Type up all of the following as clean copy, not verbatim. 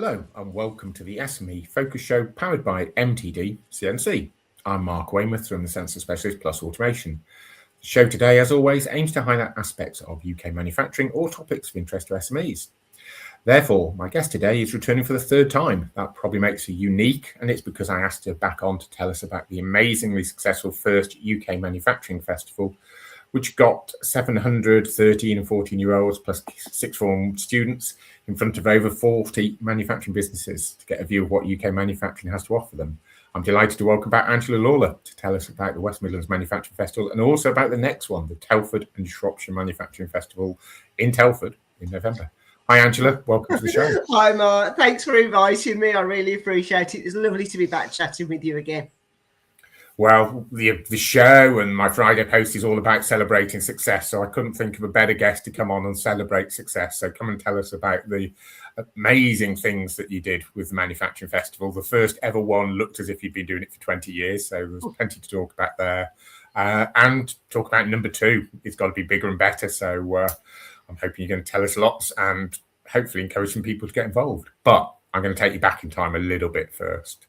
Hello and welcome to the SME Focus show powered by MTDCNC. I'm Mark Weymouth from the Sensor Specialist Plus Automation. The show today, as always, aims to highlight aspects of UK manufacturing or topics of interest to SMEs. Therefore, my guest today is returning for the third time. That probably makes her unique, and it's because I asked her back on to tell us about the amazingly successful first UK Manufacturing Festival, which got 700 13 and 14-year-olds plus sixth form students in front of over 40 manufacturing businesses to get a view of what UK manufacturing has to offer them. I'm delighted to welcome back Angela Lawlor to tell us about the West Midlands Manufacturing Festival and also about the next one, the Telford and Shropshire Manufacturing Festival in Telford in November. Hi, Angela. Welcome to the show. Hi, Mark. Thanks for inviting me. I really appreciate it. It's lovely to be back chatting with you again. Well, the show and my Friday post is all about celebrating success, so I couldn't think of a better guest to come on and celebrate success. So come and tell us about the amazing things that you did with the Manufacturing Festival. The first ever one looked as if you'd been doing it for 20 years, so there's plenty to talk about there. And talk about number two. It's got to be bigger and better, so I'm hoping you're going to tell us lots and hopefully encourage some people to get involved. But I'm going to take you back in time a little bit first.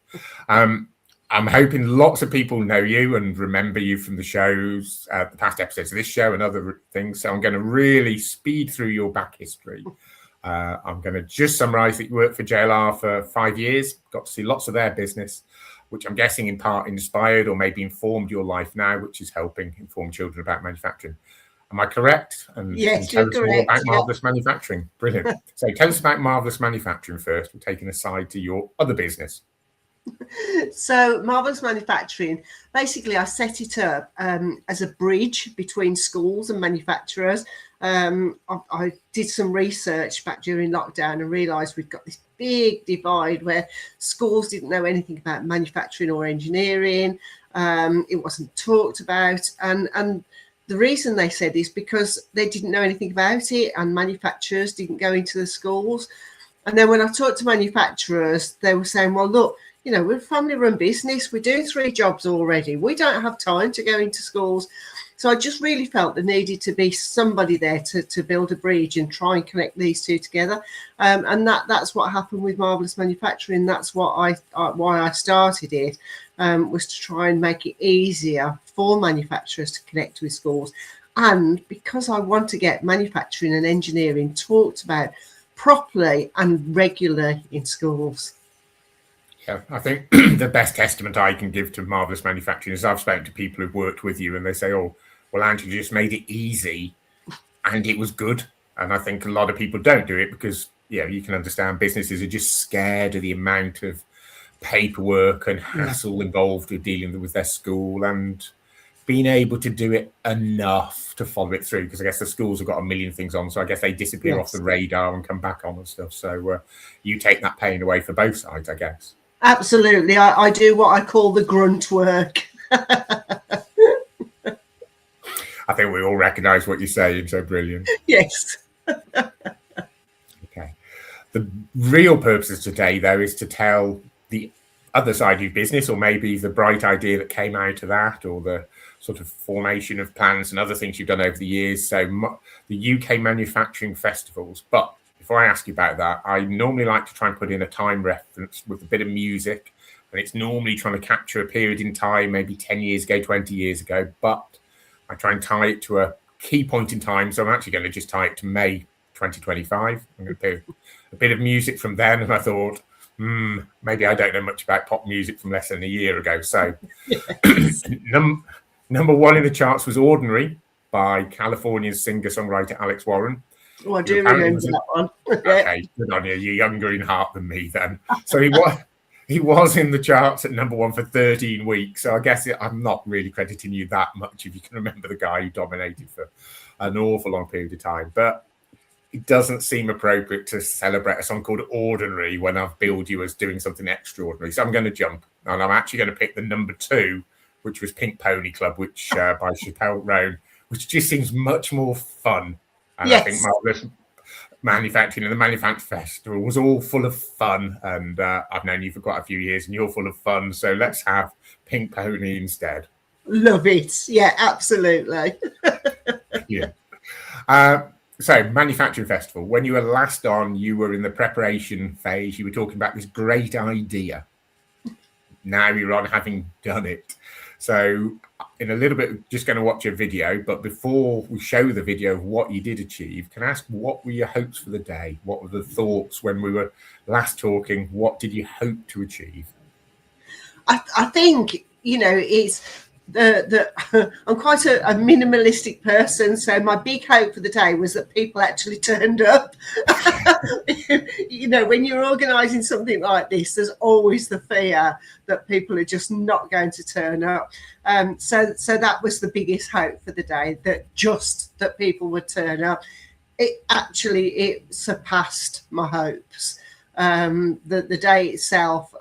I'm hoping lots of people know you and remember you from the shows, the past episodes of this show and other things. So I'm going to really speed through your back history. I'm going to just summarise that you worked for JLR for 5 years, got to see lots of their business, which I'm guessing in part inspired or maybe informed your life now, which is helping inform children about manufacturing. Am I correct? And yes, tell you're us correct. More about Marvellous Manufacturing. Brilliant. So tell us about Marvellous Manufacturing first. We're taking aside to your other business. So Marvellous Manufacturing, basically I set it up as a bridge between schools and manufacturers. I did some research back during lockdown and realised we've got this big divide where schools didn't know anything about manufacturing or engineering. It wasn't talked about, and the reason they said is because they didn't know anything about it and manufacturers didn't go into the schools. And then when I talked to manufacturers, they were saying, well, look, you know, we're a family-run business. We're doing 3 jobs already. We don't have time to go into schools. So I just really felt there needed to be somebody there to build a bridge and try and connect these two together. And that's what happened with Marvellous Manufacturing. That's why I started it, was to try and make it easier for manufacturers to connect with schools. And because I want to get manufacturing and engineering talked about properly and regularly in schools. Yeah, I think the best testament I can give to Marvellous Manufacturing is I've spoken to people who've worked with you and they say, oh, well, Angela just made it easy and it was good. And I think a lot of people don't do it because, yeah, you can understand businesses are just scared of the amount of paperwork and hassle involved with dealing with their school and being able to do it enough to follow it through, because I guess the schools have got a million things on, so I guess they disappear off the radar and come back on and stuff. So you take that pain away for both sides, I guess. Absolutely. I do what I call the grunt work. I think we all recognise what you're saying, so brilliant. Yes. Okay. The real purpose of today, though, is to tell the other side of your business, or maybe the bright idea that came out of that, or the sort of formation of plans and other things you've done over the years. So the UK Manufacturing Festivals. But before I ask you about that, I normally like to try and put in a time reference with a bit of music. And it's normally trying to capture a period in time, maybe 10 years ago, 20 years ago. But I try and tie it to a key point in time. So I'm actually going to just tie it to May 2025. I'm going to put a bit of music from then. And I thought, maybe I don't know much about pop music from less than a year ago. So number one in the charts was Ordinary by Californian singer-songwriter Alex Warren. Oh, I do remember that one. Okay, good on you. You're younger in heart than me then. So he was in the charts at number 1 for 13 weeks. So I guess I'm not really crediting you that much if you can remember the guy who dominated for an awful long period of time. But it doesn't seem appropriate to celebrate a song called Ordinary when I've billed you as doing something extraordinary. So I'm going to jump. And I'm actually going to pick the number 2, which was Pink Pony Club, which by Chappelle Roan, which just seems much more fun. And I think Marvellous Manufacturing and the Manufacturing Festival was all full of fun. And I've known you for quite a few years and you're full of fun. So let's have Pink Pony instead. Love it. Yeah, absolutely. Yeah. So, Manufacturing Festival, when you were last on, you were in the preparation phase. You were talking about this great idea. Now you're on having done it. So, in a little bit, just going to watch a video. But before we show the video of what you did achieve, can I ask, what were your hopes for the day? What were the thoughts when we were last talking? What did you hope to achieve? I think, it's I'm quite a minimalistic person, so my big hope for the day was that people actually turned up. When you're organising something like this, there's always the fear that people are just not going to turn up. So that was the biggest hope for the day, that people would turn up. It surpassed my hopes. The day itself,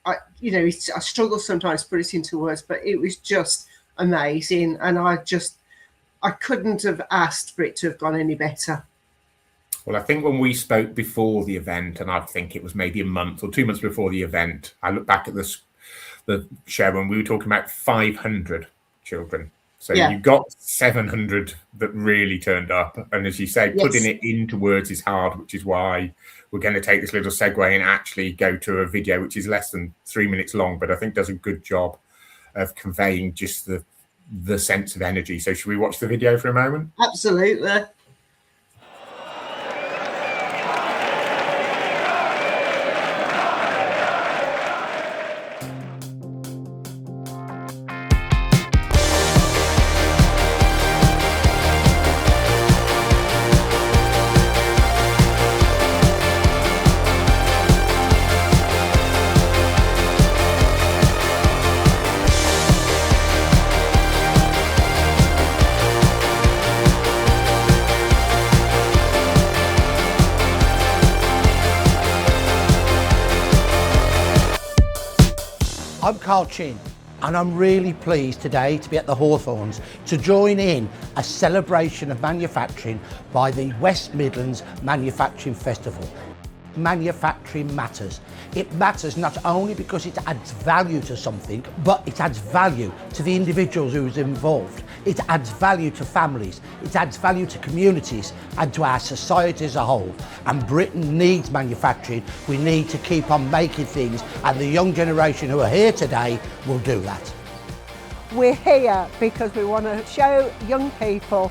I struggle sometimes to put it into words, but it was just amazing, and I couldn't have asked for it to have gone any better. Well, I think when we spoke before the event, and I think it was maybe a month or 2 months before the event, I look back at the show and we were talking about 500 children. So you got 700 that really turned up. And as you say, putting it into words is hard, which is why we're going to take this little segue and actually go to a video which is less than 3 minutes long, but I think does a good job of conveying just the sense of energy. So should we watch the video for a moment? Absolutely. I'm Carl Chin, and I'm really pleased today to be at the Hawthorns to join in a celebration of manufacturing by the West Midlands Manufacturing Festival. Manufacturing matters. It matters not only because it adds value to something, but it adds value to the individuals who's involved. It adds value to families, it adds value to communities and to our society as a whole. And Britain needs manufacturing. We need to keep on making things, and the young generation who are here today will do that. We're here because we want to show young people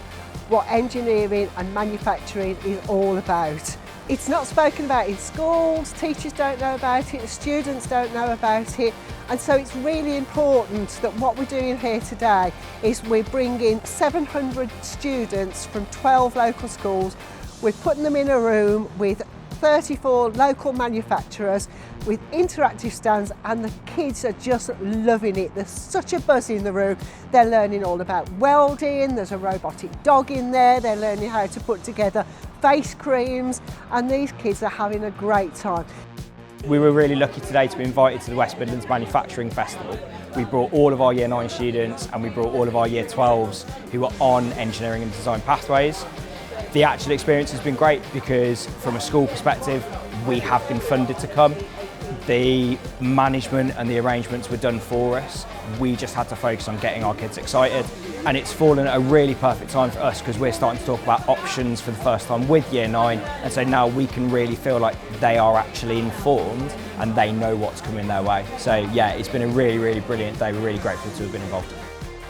what engineering and manufacturing is all about. It's not spoken about in schools, teachers don't know about it, students don't know about it, and so it's really important that what we're doing here today is we're bringing 700 students from 12 local schools. We're putting them in a room with 34 local manufacturers with interactive stands, and the kids are just loving it. There's such a buzz in the room. They're learning all about welding, there's a robotic dog in there, they're learning how to put together face creams, and these kids are having a great time. We were really lucky today to be invited to the West Midlands Manufacturing Festival. We brought all of our Year 9 students and we brought all of our Year 12s who are on engineering and design pathways. The actual experience has been great because from a school perspective, we have been funded to come. The management and the arrangements were done for us. We just had to focus on getting our kids excited, and it's fallen at a really perfect time for us because we're starting to talk about options for the first time with Year 9, and so now we can really feel like they are actually informed and they know what's coming their way. So yeah, it's been a really, really brilliant day. We're really grateful to have been involved.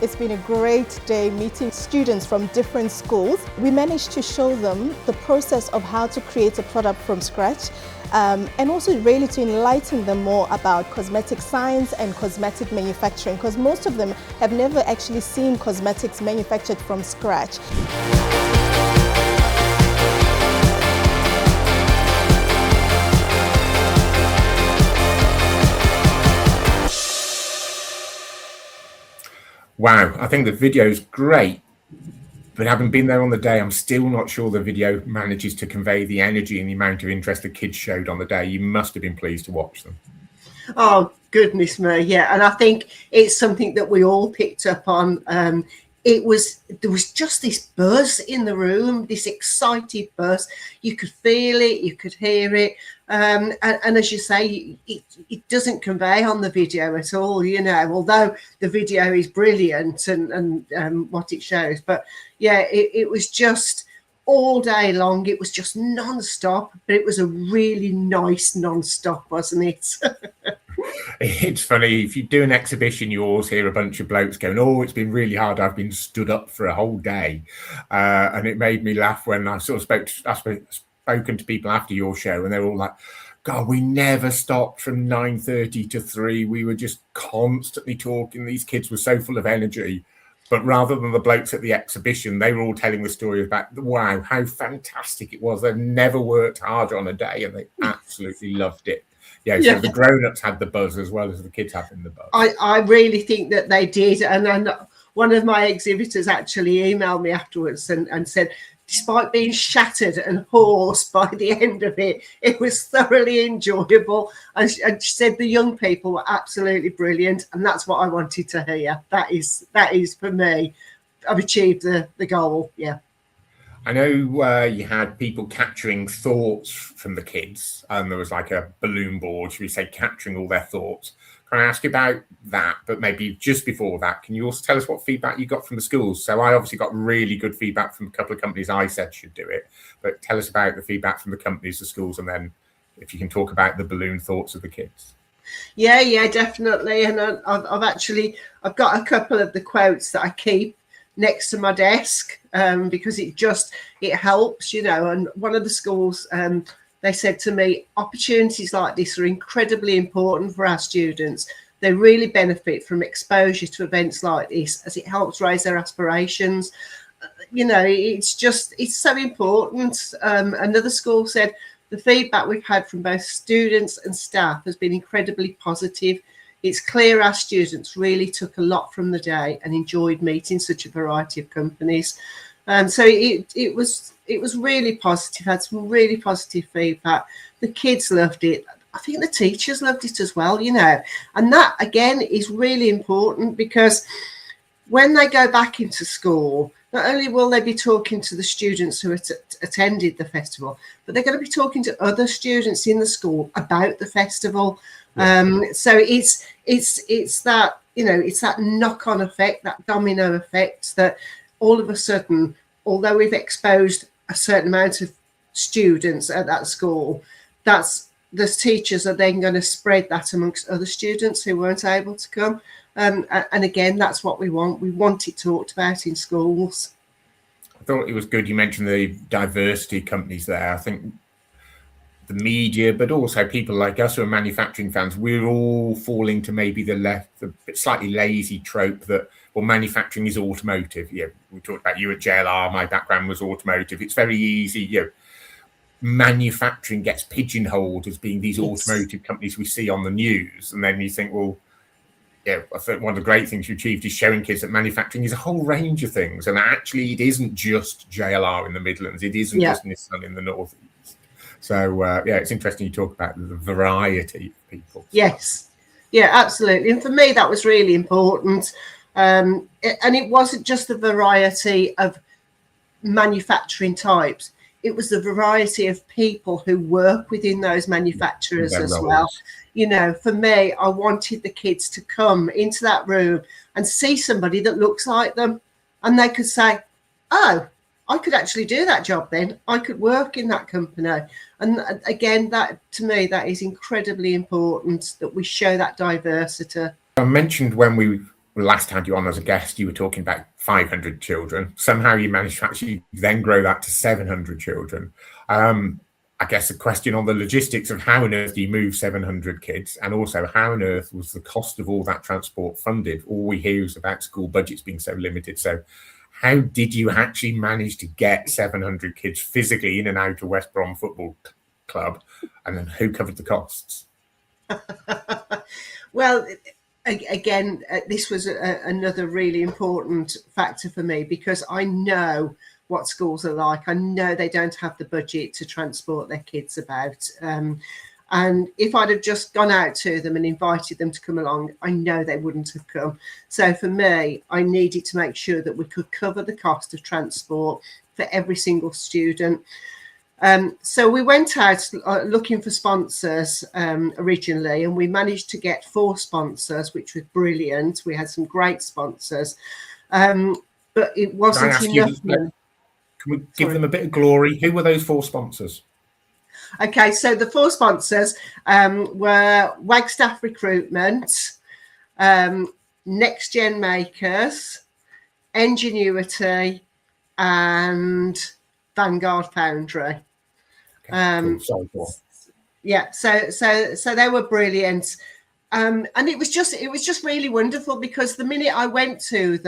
It's been a great day meeting students from different schools. We managed to show them the process of how to create a product from scratch, and also really to enlighten them more about cosmetic science and cosmetic manufacturing, because most of them have never actually seen cosmetics manufactured from scratch. Wow, I think the video is great, but having been there on the day, I'm still not sure the video manages to convey the energy and the amount of interest the kids showed on the day. You must have been pleased to watch them. Oh, goodness me, yeah. And I think it's something that we all picked up on. There was just this buzz in the room, this excited buzz. You could feel it, you could hear it. And as you say, it doesn't convey on the video at all, you know, although the video is brilliant and what it shows. But yeah, it was just all day long. It was just non-stop, but it was a really nice non-stop, wasn't it? It's funny, if you do an exhibition, you always hear a bunch of blokes going, "Oh, it's been really hard. I've been stood up for a whole day." And it made me laugh when I sort of spoken to people after your show, and they're all like, "God, we never stopped from 9:30 to 3. We were just constantly talking. These kids were so full of energy." But rather than the blokes at the exhibition, they were all telling the story about, wow, how fantastic it was. They've never worked harder on a day, and they absolutely loved it. Yeah, so the grown-ups had the buzz as well as the kids having the buzz. I really think that they did. And then one of my exhibitors actually emailed me afterwards and said, despite being shattered and hoarse by the end of it, it was thoroughly enjoyable. And she said the young people were absolutely brilliant. And that's what I wanted to hear. That is for me, I've achieved the goal. Yeah. I know you had people capturing thoughts from the kids, and there was like a balloon board, should we say, capturing all their thoughts. Can I ask you about that? But maybe just before that, can you also tell us what feedback you got from the schools? So I obviously got really good feedback from a couple of companies I said should do it, but tell us about the feedback from the companies, the schools, and then if you can talk about the balloon thoughts of the kids. Yeah, definitely. And I've got a couple of the quotes that I keep next to my desk because it helps, and one of the schools, they said to me, opportunities like this are incredibly important for our students. They really benefit from exposure to events like this as it helps raise their aspirations. It's so important. Another school said the feedback we've had from both students and staff has been incredibly positive. It's clear our students really took a lot from the day and enjoyed meeting such a variety of companies. So it was really positive, had some really positive feedback. The kids loved it. I think the teachers loved it as well, and that again is really important because when they go back into school, not only will they be talking to the students who attended the festival, but they're going to be talking to other students in the school about the festival. So it's that, it's that knock-on effect, that domino effect, that all of a sudden, although we've exposed a certain amount of students at that school, the teachers are then going to spread that amongst other students who weren't able to come. And again, that's what we want. We want it talked about in schools. I thought it was good you mentioned the diversity companies there. I think the media, but also people like us who are manufacturing fans, we're all falling to maybe the slightly lazy trope that, well, manufacturing is automotive. We talked about you at JLR. My background was automotive. It's very easy. Manufacturing gets pigeonholed as being these automotive companies we see on the news, and then you think, well, I think one of the great things you achieved is showing kids that manufacturing is a whole range of things, and actually it isn't just JLR in the Midlands. It isn't just Nissan in the North. So, it's interesting you talk about the variety of people. Yes, absolutely. And for me, that was really important. And it wasn't just the variety of manufacturing types. It was the variety of people who work within those manufacturers as well. For me, I wanted the kids to come into that room and see somebody that looks like them. And they could say, oh, I could actually do that job then. I could work in that company. And again, that to me, that is incredibly important that we show that diversity. I mentioned when we last had you on as a guest, you were talking about 500 children. Somehow you managed to actually then grow that to 700 children. I guess a question on the logistics of how on earth do you move 700 kids, and also how on earth was the cost of all that transport funded? All we hear is about school budgets being so limited. So how did you actually manage to get 700 kids physically in and out of West Brom Football Club? And then who covered the costs? Well, again, this was another really important factor for me because I know what schools are like. I know they don't have the budget to transport their kids about. And if I'd have just gone out to them and invited them to come along, I know they wouldn't have come. So for me, I needed to make sure that we could cover the cost of transport for every single student. So we went out looking for sponsors originally, and we managed to get 4 sponsors, which was brilliant. We had some great sponsors, but it wasn't enough. Can we give them a bit of glory? Who were those 4 sponsors? Okay, so the 4 sponsors were Wagstaff Recruitment, Next Gen Makers, Ingenuity, and Vanguard Foundry. Okay, cool. Yeah, so they were brilliant. And it was just really wonderful, because the minute I went to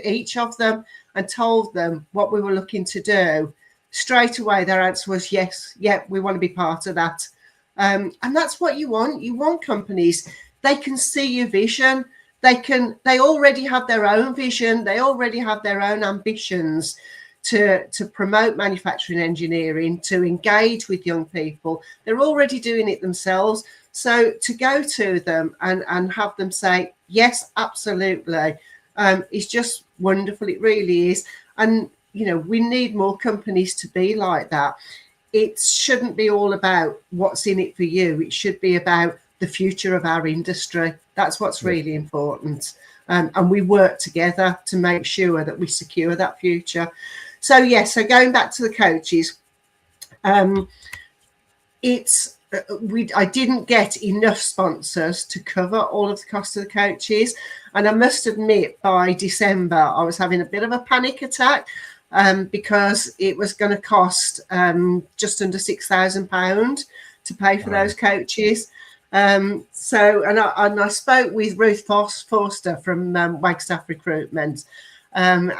each of them and told them what we were looking to do, straight away their answer was yes, we want to be part of that. And that's what you want. You want companies, they can see your vision. They already have their own vision. They already have their own ambitions to promote manufacturing engineering, to engage with young people. They're already doing it themselves. So to go to them and have them say, yes, absolutely, is just wonderful. It really is. And, you know, we need more companies to be like that. It shouldn't be all about what's in it for you. It should be about the future of our industry. That's what's really important. And we work together to make sure that we secure that future. So, yes, so going back to the coaches, I didn't get enough sponsors to cover all of the cost of the coaches. And I must admit, by December, I was having a bit of a panic attack because it was going to cost just under £6,000 to pay for those coaches. And I spoke with Ruth Forster from Wagstaff Recruitment. And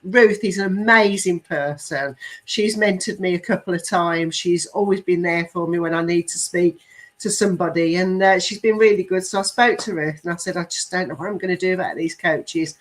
Ruth is an amazing person. She's mentored me a couple of times. She's always been there for me when I need to speak to somebody. And she's been really good. So I spoke to Ruth and I said, I just don't know what I'm going to do about these coaches.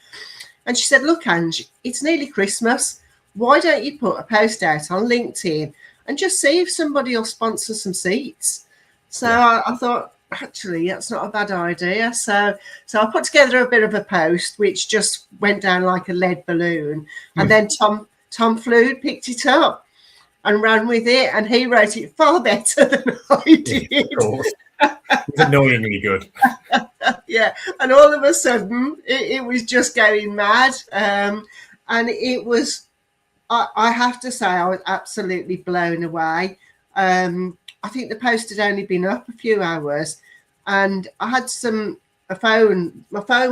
And she said, look, Ange, it's nearly Christmas. Why don't you put a post out on LinkedIn and just see if somebody will sponsor some seats? So I thought, actually, that's not a bad idea. So I put together a bit of a post, which just went down like a lead balloon. And then Tom Flood picked it up and ran with it, and he wrote it far better than I did. Yeah, of course. It's annoyingly good. Yeah, and all of a sudden, it was just going mad. And it was, I have to say, I was absolutely blown away. I think the post had only been up a few hours, and I had my phone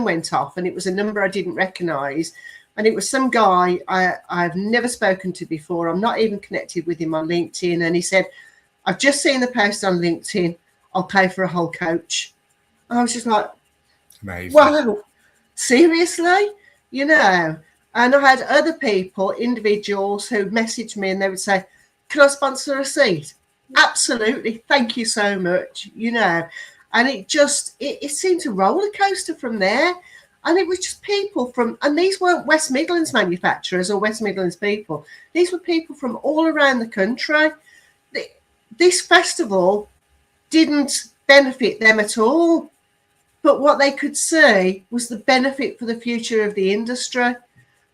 went off, and it was a number I didn't recognise, and it was some guy I've never spoken to before. I'm not even connected with him on LinkedIn, and he said, I've just seen the post on LinkedIn, I'll pay for a whole coach. And I was just like, amazing. Wow, seriously? You know? And I had other people, individuals, who messaged me and they would say, can I sponsor a seat? Absolutely, thank you so much, you know. And it seemed to roller coaster from there. And it was just people and these weren't West Midlands manufacturers or West Midlands people. These were people from all around the country. This festival didn't benefit them at all. But what they could see was the benefit for the future of the industry.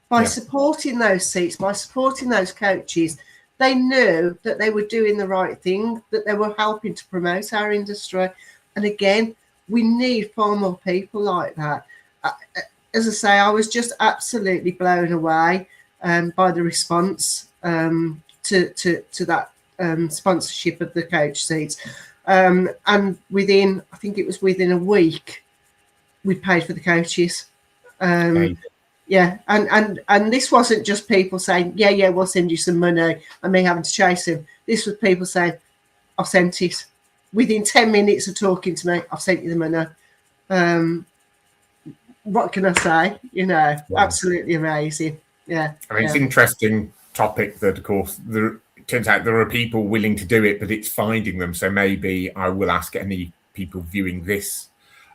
By supporting those seats, by supporting those coaches, they knew that they were doing the right thing, that they were helping to promote our industry. And again, we need far more people like that. As I say, I was just absolutely blown away by the response to that sponsorship of the coach seats. And I think it was within a week, we paid for the coaches. Yeah, and this wasn't just people saying, yeah, we'll send you some money, and me having to chase them. This was people saying, I've sent it. Within 10 minutes of talking to me, I've sent you the money. What can I say? You know, absolutely amazing. Yeah. I mean, it's an interesting topic that, of course, it turns out there are people willing to do it, but it's finding them. So maybe I will ask any people viewing this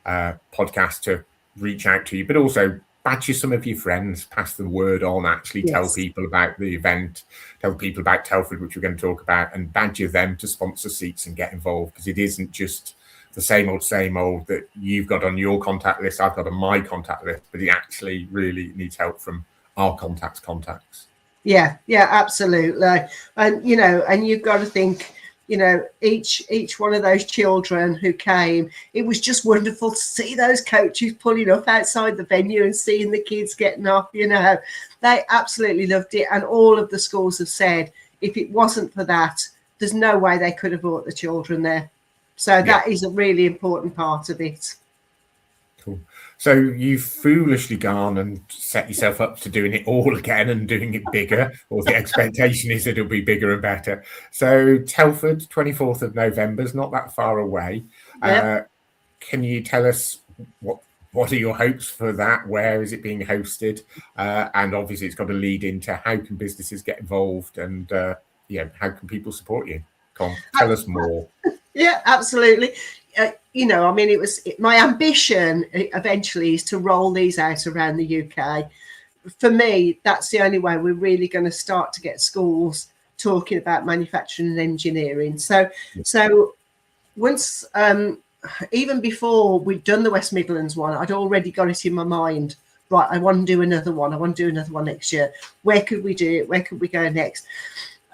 podcast to reach out to you, but also badge some of your friends, pass the word on, actually tell people about the event, tell people about Telford, which we're going to talk about, and badger them to sponsor seats and get involved, because it isn't just the same old that you've got on your contact list, I've got on my contact list, but it actually really needs help from our contacts. Yeah, absolutely. And, you know, and you've got to think, each one of those children who came, it was just wonderful to see those coaches pulling up outside the venue and seeing the kids getting off. They absolutely loved it. And all of the schools have said, if it wasn't for that, there's no way they could have brought the children there. So that is a really important part of it. Cool. So you've foolishly gone and set yourself up to doing it all again and doing it bigger, or the expectation is that it'll be bigger and better. So Telford, 24th of November is not that far away. Yep. Can you tell us what are your hopes for that? Where is it being hosted? And obviously it's got to lead into how can businesses get involved, and how can people support you? Come on, tell us more. Yeah, absolutely. It was my ambition eventually is to roll these out around the UK. For me, that's the only way we're really going to start to get schools talking about manufacturing and engineering. So once, even before we'd done the West Midlands one, I'd already got it in my mind. Right, I want to do another one. I want to do another one next year. Where could we do it? Where could we go next?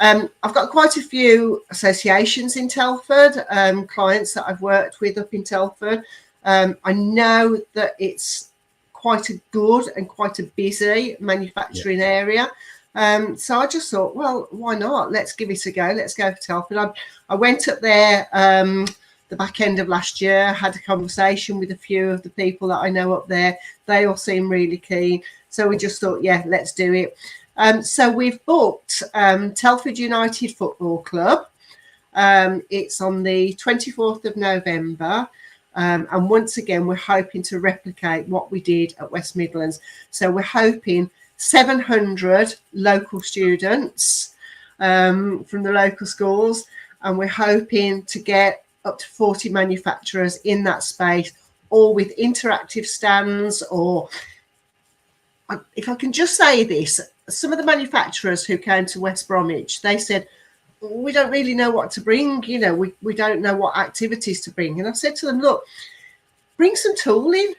I've got quite a few associations in Telford, clients that I've worked with up in Telford. I know that it's quite a good and quite a busy manufacturing area. So I just thought, well, why not? Let's give it a go. Let's go for Telford. I went up there the back end of last year, had a conversation with a few of the people that I know up there. They all seem really keen. So we just thought, yeah, let's do it. So we've booked Telford United Football Club. It's on the 24th of November. And once again, we're hoping to replicate what we did at West Midlands. So we're hoping 700 local students from the local schools. And we're hoping to get up to 40 manufacturers in that space, all with interactive stands. Or if I can just say this, some of the manufacturers who came to West Bromwich, they said, we don't really know what to bring. We don't know what activities to bring. And I said to them, look, bring some tooling,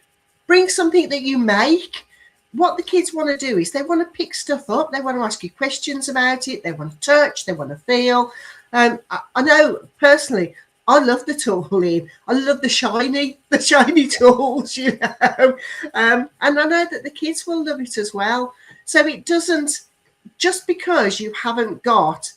bring something that you make. What the kids want to do is they want to pick stuff up. They want to ask you questions about it. They want to touch. They want to feel. I know personally, I love the tooling. I love the shiny tools, and I know that the kids will love it as well. So it doesn't, just because you haven't got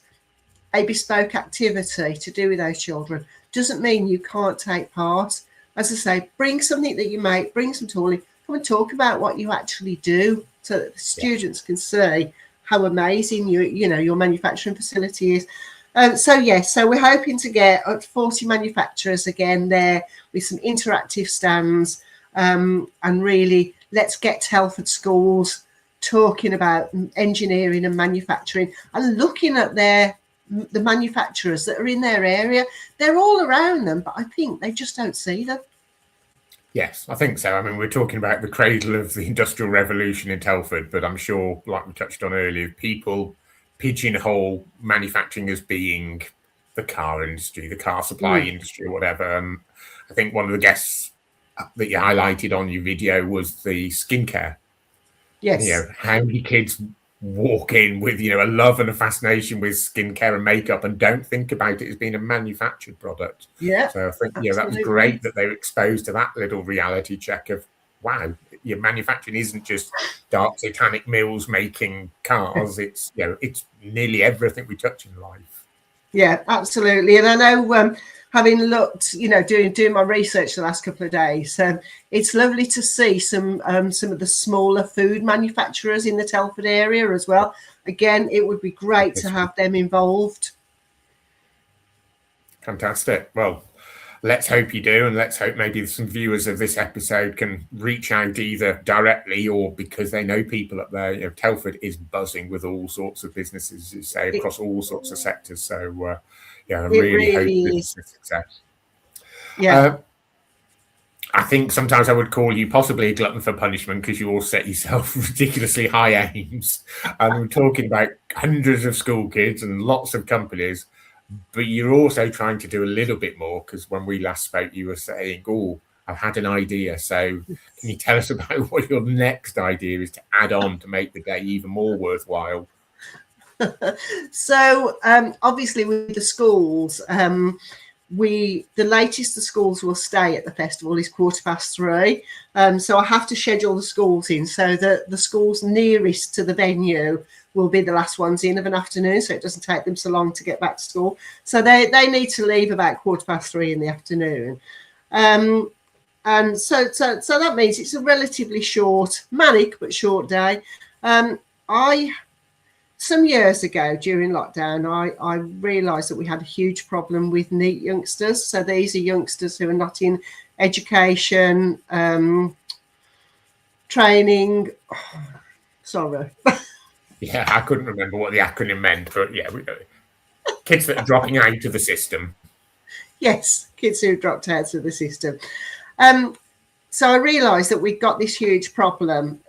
a bespoke activity to do with those children, doesn't mean you can't take part. As I say, bring something that you make, bring some tooling, come and talk about what you actually do, so that the students can see how amazing your manufacturing facility is. So we're hoping to get up to 40 manufacturers again there with some interactive stands, and really let's get Telford schools talking about engineering and manufacturing and looking at the manufacturers that are in their area. They're all around them, but I think they just don't see them. Yes, I think so. I mean, we're talking about the cradle of the Industrial Revolution in Telford, but I'm sure, like we touched on earlier, people pigeonhole manufacturing as being the car industry, the car supply industry, or whatever. I think one of the guests that you highlighted on your video was the skincare. Yes. How many kids walk in with, a love and a fascination with skincare and makeup and don't think about it as being a manufactured product. Yeah. So I think, that was great that they were exposed to that little reality check of, wow, your manufacturing isn't just dark satanic mills making cars. It's, it's nearly everything we touch in life. Yeah, absolutely. And I know, having looked, doing my research the last couple of days, it's lovely to see some of the smaller food manufacturers in the Telford area as well. Again, it would be great to have them involved. Fantastic. Well, let's hope you do, and let's hope maybe some viewers of this episode can reach out either directly or because they know people up there. Telford is buzzing with all sorts of businesses, you say, across all sorts of sectors. So, I really hope this is a success. Yeah. I think sometimes I would call you possibly a glutton for punishment because you all set yourself ridiculously high aims. And we're talking about hundreds of school kids and lots of companies. But you're also trying to do a little bit more, because when we last spoke, you were saying, I've had an idea. So can you tell us about what your next idea is to add on to make the day even more worthwhile? So obviously with the schools, the latest the schools will stay at the festival is 3:15. So I have to schedule the schools in so that the schools nearest to the venue will be the last ones in of an afternoon, so it doesn't take them so long to get back to school. So they need to leave about 3:15 in the afternoon. And so that means it's a relatively short, manic but short day. Some years ago during lockdown, I realised that we had a huge problem with NEET youngsters. So these are youngsters who are not in education, training. Sorry. Yeah, I couldn't remember what the acronym meant, but yeah, kids that are dropping out of the system. Yes, kids who dropped out of the system. So I realised that we'd got this huge problem.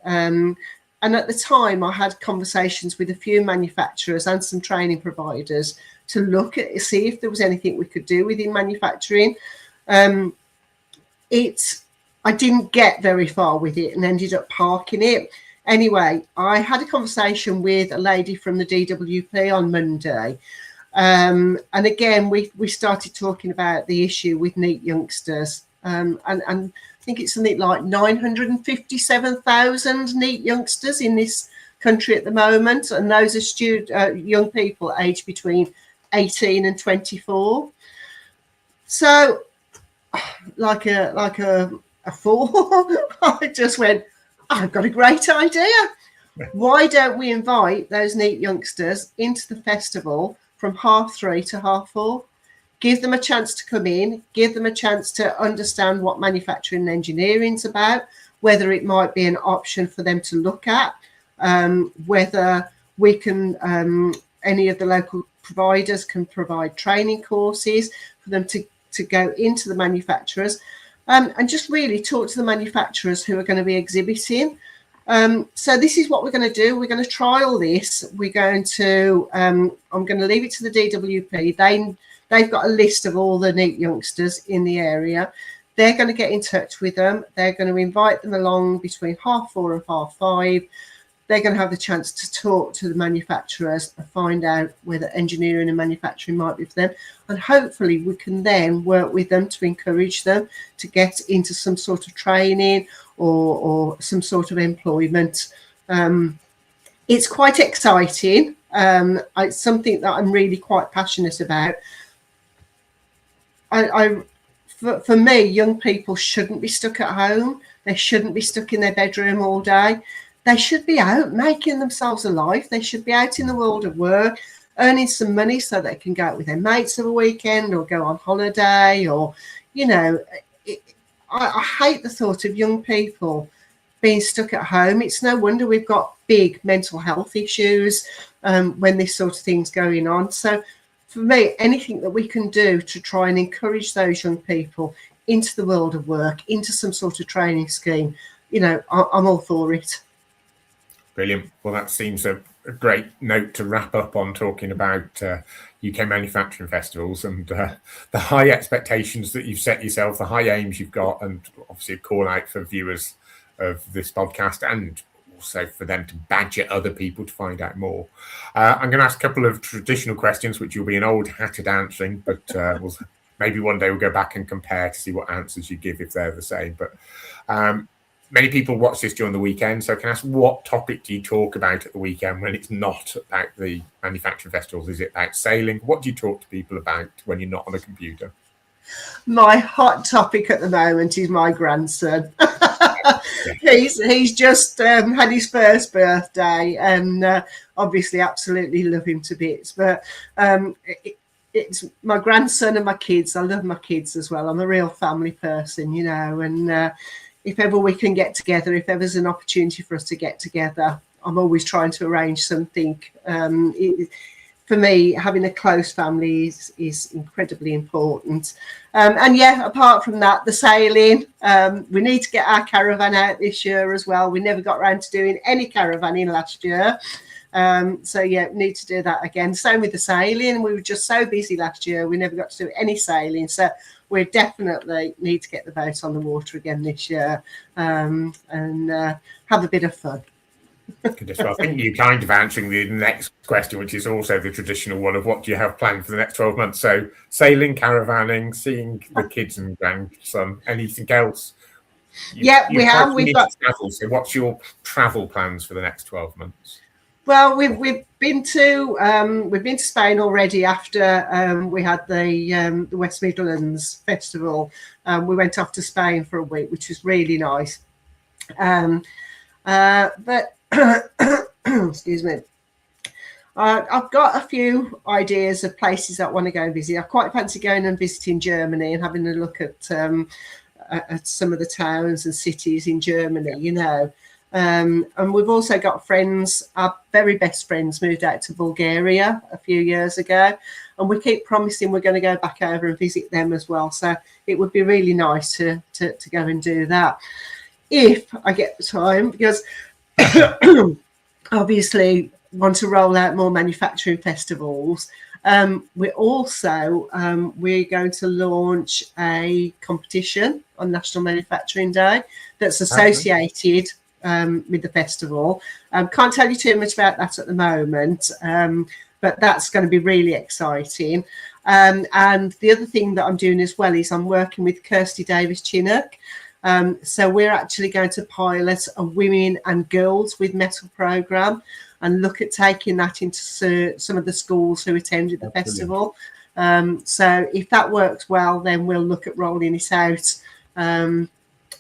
And at the time, I had conversations with a few manufacturers and some training providers to see if there was anything we could do within manufacturing. I didn't get very far with it and ended up parking it. Anyway, I had a conversation with a lady from the DWP on Monday. And again, we started talking about the issue with NEET youngsters. And I think it's something like 957,000 NEET youngsters in this country at the moment. And those are young people aged between 18 and 24. So like a fool, I just went, I've got a great idea. Why don't we invite those NEET youngsters into the festival from 3:30 to 4:30? Give them a chance to come in, give them a chance to understand what manufacturing and engineering's about, whether it might be an option for them to look at, whether we can, any of the local providers can provide training courses for them to go into the manufacturers. And just really talk to the manufacturers who are going to be exhibiting. So this is what we're going to do. We're going to trial this. We're going to, I'm going to leave it to the DWP. They've got a list of all the NEET youngsters in the area. They're going to get in touch with them. They're going to invite them along between 4:30 and 5:30. They're going to have the chance to talk to the manufacturers and find out whether engineering and manufacturing might be for them. And hopefully we can then work with them to encourage them to get into some sort of training or some sort of employment. It's quite exciting. It's something that I'm really quite passionate about. For me, young people shouldn't be stuck at home. They shouldn't be stuck in their bedroom all day. They should be out making themselves a life. They should be out in the world of work, earning some money so they can go out with their mates of a weekend or go on holiday or, you know, I hate the thought of young people being stuck at home. It's no wonder we've got big mental health issues when this sort of thing's going on. So for me, anything that we can do to try and encourage those young people into the world of work, into some sort of training scheme, you know, I'm all for it. Brilliant. Well, that seems a great note to wrap up on, talking about UK manufacturing festivals and the high expectations that you've set yourself, the high aims you've got, and obviously a call out for viewers of this podcast and also for them to badger other people to find out more. I'm going to ask a couple of traditional questions, which you'll be an old hat at answering, but maybe one day we'll go back and compare to see what answers you give if they're the same. But many people watch this during the weekend, so can I ask, what topic do you talk about at the weekend when it's not about the manufacturing festivals? Is it about sailing? What do you talk to people about when you're not on a computer? My hot topic at the moment is my grandson. He's just had his first birthday, and obviously absolutely love him to bits. But it's my grandson and my kids. I love my kids as well. I'm a real family person, you know, and if ever we can get together, if ever there's an opportunity for us to get together, I'm always trying to arrange something. For me, having a close family is incredibly important. And yeah, apart from that, the sailing, we need to get our caravan out this year as well. We never got around to doing any caravanning last year. So yeah, need to do that again. Same with the sailing. We were just so busy last year, we never got to do any sailing. So we definitely need to get the boat on the water again this year and have a bit of fun. Well, I think you're kind of answering the next question, which is also the traditional one of what do you have planned for the next 12 months? So sailing, caravanning, seeing the kids and grandson, anything else? We have. We've got travel. So what's your travel plans for the next 12 months? Well, we've been to Spain already after we had the West Midlands Festival. We went off to Spain for a week, which was really nice. But excuse me. I've got a few ideas of places that I want to go and visit. I quite fancy going and visiting Germany and having a look at some of the towns and cities in Germany, you know. And we've also got friends, our very best friends moved out to Bulgaria a few years ago, and we keep promising we're going to go back over and visit them as well. So it would be really nice to go and do that if I get the time, because obviously want to roll out more manufacturing festivals. We're going to launch a competition on National Manufacturing Day that's associated with the festival. Can't tell you too much about that at the moment, but that's going to be really exciting. And the other thing that I'm doing as well is I'm working with Kirsty Davis-Chinnock. So we're actually going to pilot a women and girls with metal program and look at taking that into some of the schools who attended the festival. So if that works well, then we'll look at rolling it out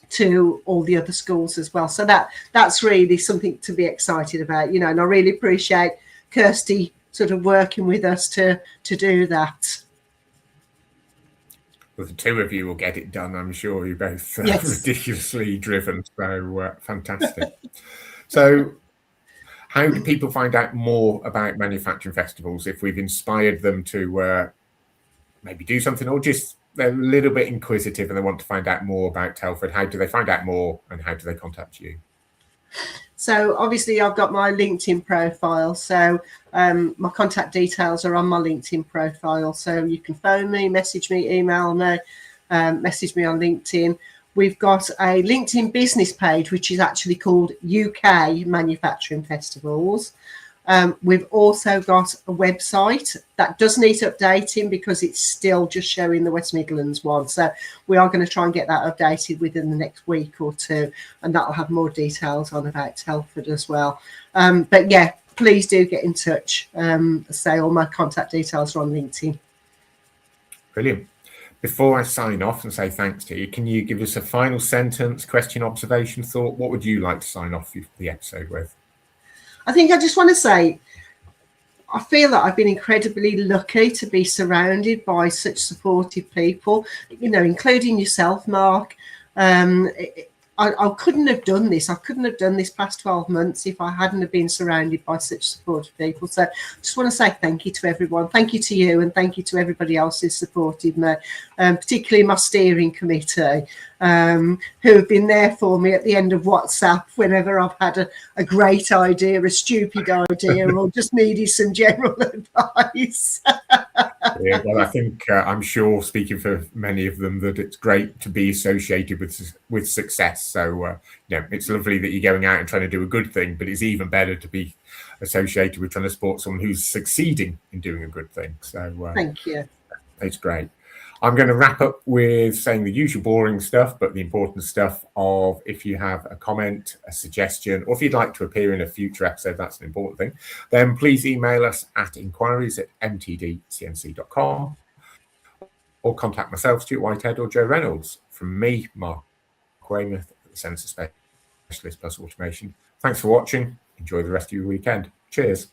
to all the other schools as well. So that's really something to be excited about, you know, and I really appreciate Kirsty sort of working with us to do that. Well, the two of you will get it done, I'm sure. You're both Yes. ridiculously driven, so fantastic. So how do people find out more about manufacturing festivals if we've inspired them to maybe do something, or just they're a little bit inquisitive and they want to find out more about Telford? How do they find out more, and how do they contact you? So obviously I've got my LinkedIn profile. So my contact details are on my LinkedIn profile. So you can phone me, message me, email me, message me on LinkedIn. We've got a LinkedIn business page, which is actually called UK Manufacturing Festivals. We've also got a website that does need updating because it's still just showing the West Midlands one. So we are going to try and get that updated within the next week or two, and that'll have more details on about Telford as well. But yeah, please do get in touch. Say all my contact details are on LinkedIn. Brilliant. Before I sign off and say thanks to you, can you give us a final sentence, question, observation, thought? What would you like to sign off the episode with? I think I just want to say, I feel that I've been incredibly lucky to be surrounded by such supportive people, you know, including yourself, Mark. I couldn't have done this. I couldn't have done this past 12 months if I hadn't have been surrounded by such supportive people. So I just want to say thank you to everyone. Thank you to you, and thank you to everybody else who's supported me, particularly my steering committee, who have been there for me at the end of WhatsApp whenever I've had a great idea, a stupid idea, or just needed some general advice. Yeah, well, I think I'm sure, speaking for many of them, that it's great to be associated with success. So, you know, it's lovely that you're going out and trying to do a good thing, but it's even better to be associated with trying to support someone who's succeeding in doing a good thing. So, thank you. It's great. I'm going to wrap up with saying the usual boring stuff, but the important stuff of, if you have a comment, a suggestion, or if you'd like to appear in a future episode, that's an important thing, then please email us at inquiries@mtdcnc.com, or contact myself, Stuart Whitehead, or Joe Reynolds. From me, Mark Weymouth, at the Sensor Specialist Plus Automation. Thanks for watching. Enjoy the rest of your weekend. Cheers.